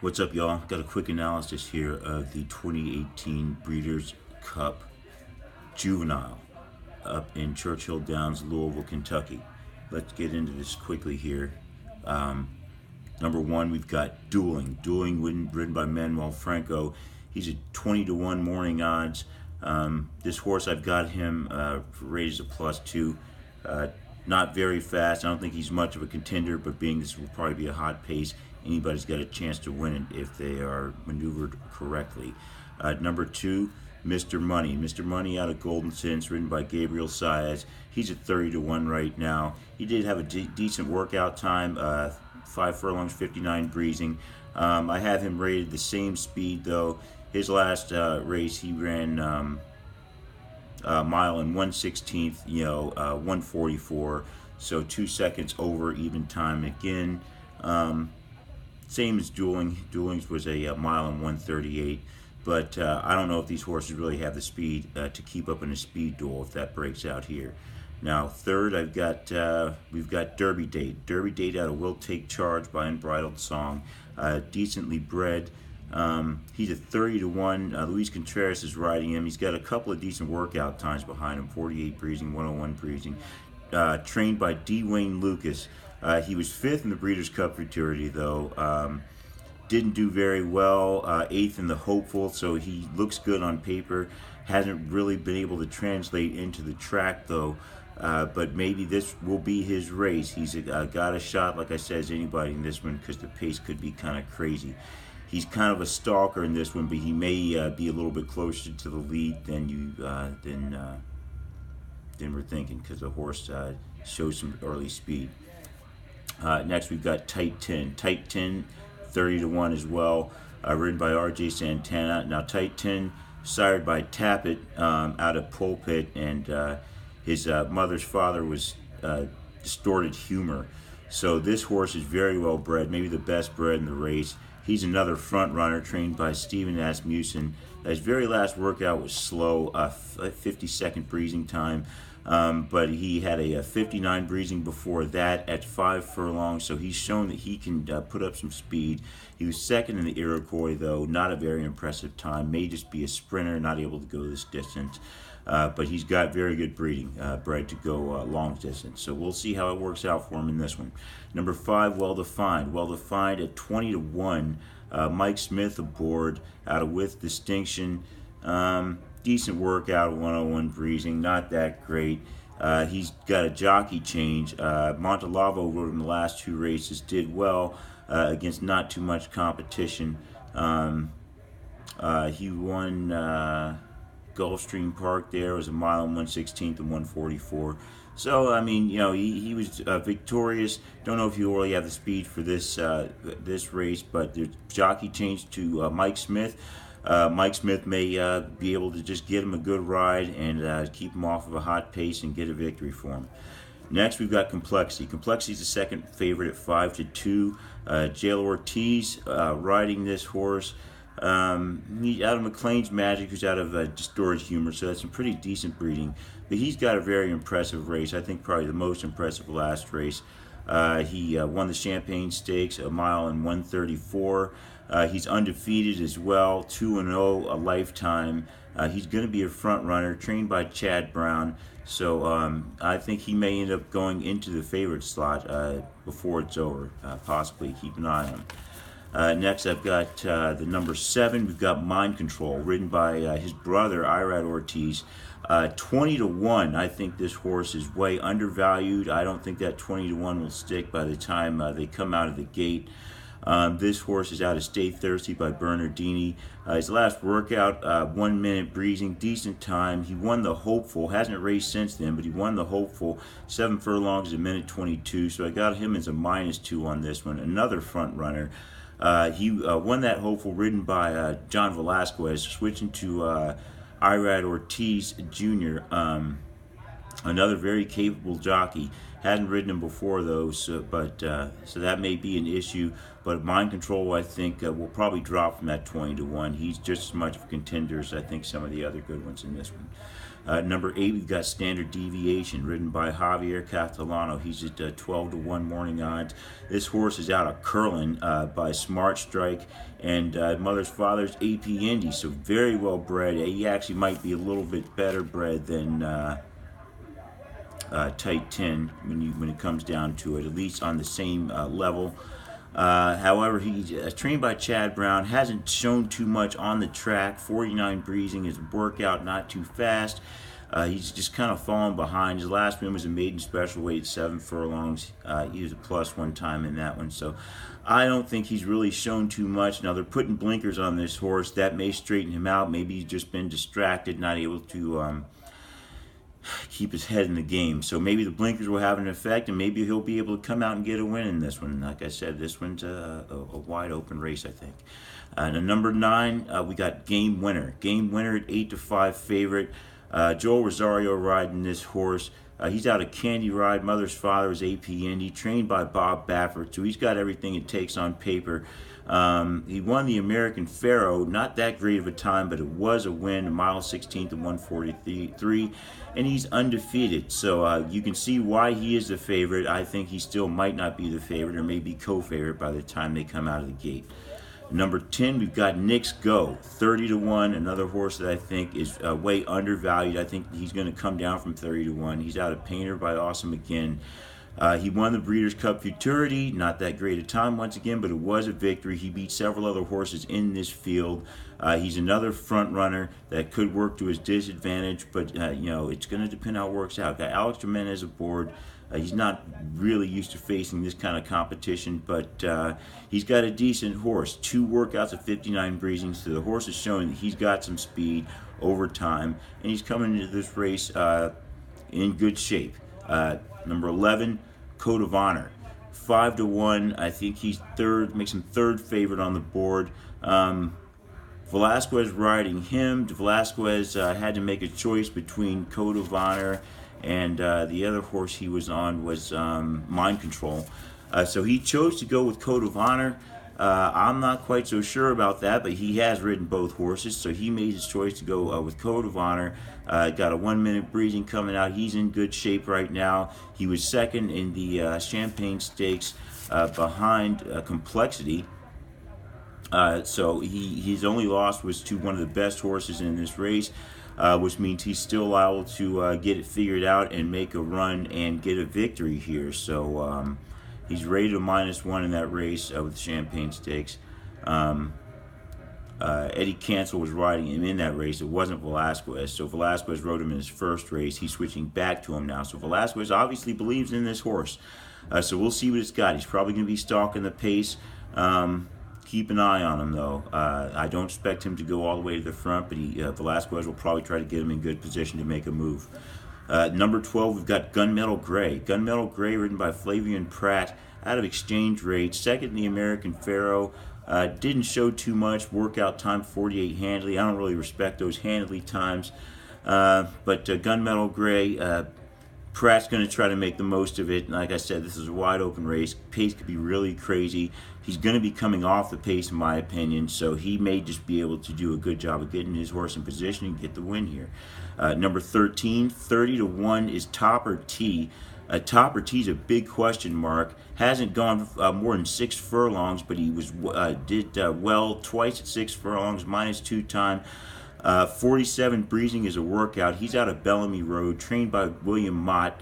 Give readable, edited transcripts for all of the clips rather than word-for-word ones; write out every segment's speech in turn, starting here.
What's up, y'all? Got a quick analysis here of the 2018 Breeders' Cup Juvenile up in Churchill Downs, Louisville, Kentucky. Let's get into this quickly here. Number one, we've got Dueling. Dueling, ridden by Manuel Franco. He's a 20-1 morning odds. This horse, I've got him rated as a +2. Not very fast. I don't think he's much of a contender, but being this will probably be a hot pace, anybody's got a chance to win it if they are maneuvered correctly. Number two, Mr. Money. Mr. Money out of Golden Sense, ridden by Gabriel Saez. He's at 30-1 right now. He did have a decent workout time, 5 furlongs, 59 breezing. I have him rated the same speed though. His last race, he ran mile and 1/16, 144, so 2 seconds over even time again. Same as Dueling. Dueling's was a mile and 138, but I don't know if these horses really have the speed to keep up in a speed duel if that breaks out here. Now third, we've got Derby Date. Derby Date out of Will Take Charge by Unbridled Song, decently bred. He's at 30-1. Luis Contreras is riding him. He's got a couple of decent workout times behind him, 48 breezing, 101 breezing. Trained by D. Wayne Lucas. He was 5th in the Breeders' Cup Futurity, though. Didn't do very well. 8th in the Hopeful, so he looks good on paper. Hasn't really been able to translate into the track, though. But maybe this will be his race. He's got a shot, like I said, as anybody in this one, because the pace could be kind of crazy. He's kind of a stalker in this one, but he may be a little bit closer to the lead than we're thinking, because the horse shows some early speed. Next, we've got Tight 10. Tight 10, 30-1 as well, ridden by R.J. Santana. Now, Tight 10, sired by Tappet out of Pulpit, and his mother's father was Distorted Humor. So this horse is very well bred, maybe the best bred in the race. He's another front runner trained by Stephen Asmussen. His very last workout was slow, 50-second breezing time, but he had a 59 breezing before that at 5 furlongs, so he's shown that he can put up some speed. He was 2nd in the Iroquois, though, not a very impressive time. May just be a sprinter, not able to go this distance. But he's got very good bred to go long distance. So we'll see how it works out for him in this one. Number 5, Well Defined. Well Defined at 20-1. Mike Smith aboard out of With Distinction. Decent workout, 101 breezing, not that great. He's got a jockey change. Montalavo rode him the last 2 races, did well against not too much competition. He won Gulfstream Park there. It was a mile and 1/16 and 144. So, I mean, he was victorious. Don't know if he'll really have the speed for this race, but the jockey changed to Mike Smith. Mike Smith may be able to just get him a good ride and keep him off of a hot pace and get a victory for him. Next, we've got Complexity. Complexity is the second favorite at 5-2. Jail Ortiz riding this horse. He's out of McLean's Magic, who's out of Distorted Humor, so that's some pretty decent breeding. But he's got a very impressive race. I think probably the most impressive last race. He won the Champagne Stakes, a mile and 134. He's undefeated as well, 2-0 a lifetime. He's going to be a front runner, trained by Chad Brown. So I think he may end up going into the favorite slot before it's over. Possibly keep an eye on him. Next, I've got the number 7. We've got Mind Control, ridden by his brother, Irad Ortiz. 20-1. I think this horse is way undervalued. I don't think that 20-1 will stick by the time they come out of the gate. This horse is out of Stay Thirsty by Bernardini. His last workout, 1 minute breezing, decent time. He won the Hopeful, hasn't raced since then, but he won the Hopeful. 7 furlongs, a minute 22, so I got him as a -2 on this one. Another front runner. He won that Hopeful, ridden by John Velasquez, switching to Irad Ortiz Jr. Another very capable jockey. Hadn't ridden him before though, so that may be an issue. But Mind Control, I think, will probably drop from that 20-1. He's just as much of a contender as I think some of the other good ones in this one. Number 8, we've got Standard Deviation, ridden by Javier Catalano. He's at 12-1 morning odds. This horse is out of Curlin by Smart Strike and Mother's Father's AP Indy, so very well bred. He actually might be a little bit better bred than Tight 10 when it comes down to it, at least on the same level. However, he's trained by Chad Brown, hasn't shown too much on the track. 49 breezing, his workout not too fast. He's just kind of fallen behind. His last win was a maiden special weight, 7 furlongs. He was a plus one time in that one, so I don't think he's really shown too much. Now, they're putting blinkers on this horse. That may straighten him out. Maybe he's just been distracted, not able to keep his head in the game. So maybe the blinkers will have an effect, and maybe he'll be able to come out and get a win in this one. Like I said, this one's a wide open race, I think. And number 9, we got Game Winner. Game Winner at 8-5 favorite. Joel Rosario riding this horse. He's out of Candy Ride. Mother's Father is AP Indy, trained by Bob Baffert, so he's got everything it takes on paper. He won the American Pharaoh, not that great of a time, but it was a win, a mile 16th and 143, and he's undefeated. So you can see why he is the favorite. I think he still might not be the favorite, or maybe co-favorite by the time they come out of the gate. Number 10, we've got Knicks Go, 30-1, another horse that I think is way undervalued. I think he's going to come down from 30-1. He's out of Painter by Awesome again. He won the Breeders' Cup Futurity, not that great a time once again, but it was a victory. He beat several other horses in this field. He's another front runner that could work to his disadvantage, but it's going to depend how it works out. Got Alex Jimenez aboard. He's not really used to facing this kind of competition, but he's got a decent horse. 2 workouts of 59 breezing, so the horse is showing that he's got some speed over time, and he's coming into this race in good shape. Number 11, Code of Honor, 5-1. I think he's third, makes him third favorite on the board. Velasquez riding him. Velasquez had to make a choice between Code of Honor and the other horse he was on was Mind Control. So he chose to go with Code of Honor. I'm not quite so sure about that, but he has ridden both horses, so he made his choice to go with Code of Honor. Got a 1-minute breezing coming out. He's in good shape right now. He was second in the Champagne Stakes behind Complexity. So his only loss was to one of the best horses in this race, which means he's still liable to get it figured out and make a run and get a victory here. So he's rated a -1 in that race with the Champagne Stakes. Eddie Cancel was riding him in that race. It wasn't Velasquez. So Velasquez rode him in his first race. He's switching back to him now. So Velasquez obviously believes in this horse. So we'll see what it's got. He's probably going to be stalking the pace. Keep an eye on him, though. I don't expect him to go all the way to the front, but Velasquez will probably try to get him in good position to make a move. Number 12, we've got Gunmetal Gray. Gunmetal Gray, ridden by Flavian Pratt, out of Exchange Rate, second in the American Pharaoh. Didn't show too much. Workout time 48 handily. I don't really respect those handily times. But Gunmetal Gray, Pratt's going to try to make the most of it. Like I said, this is a wide open race. Pace could be really crazy. He's going to be coming off the pace, in my opinion, so he may just be able to do a good job of getting his horse in position and get the win here. Number 13, 30-1 is Topper T. Topper T's a big question mark. Hasn't gone more than 6 furlongs, but he did well twice at 6 furlongs, -2 time. 47 breezing is a workout. He's out of Bellamy Road, trained by William Mott.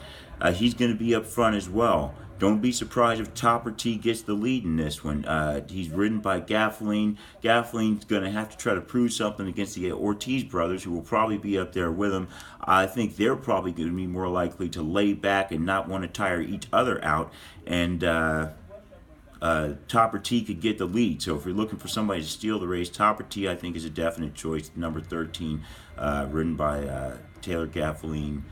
He's going to be up front as well. Don't be surprised if Topper T gets the lead in this one. He's ridden by Gaffline. Gaffline's going to have to try to prove something against the Ortiz brothers, who will probably be up there with him. I think they're probably going to be more likely to lay back and not want to tire each other out. And Topper T could get the lead. So if you're looking for somebody to steal the race, Topper T, I think, is a definite choice. Number 13, ridden by Taylor Gaffline.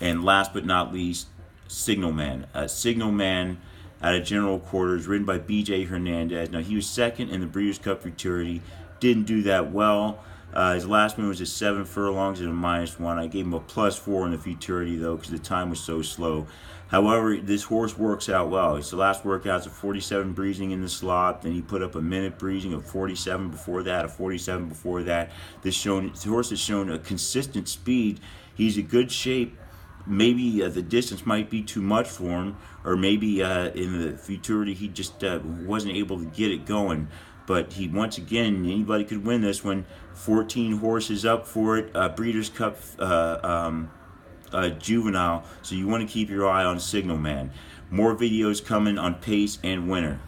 And last but not least, Signal Man. Signal Man out of General Quarters, ridden by BJ Hernandez. Now, he was second in the Breeders' Cup Futurity. Didn't do that well. His last win was a 7 furlongs and a -1. I gave him a +4 in the futurity though because the time was so slow. However, this horse works out well. His last workout's a 47 breezing in the slot. Then he put up a minute breezing of 47 before that, a 47 before that. This horse has shown a consistent speed. He's in good shape. Maybe the distance might be too much for him, or maybe in the futurity he just wasn't able to get it going. But he, once again, anybody could win this one. 14 horses up for it. Breeders' Cup Juvenile. So you want to keep your eye on Signal Man. More videos coming on pace and winner.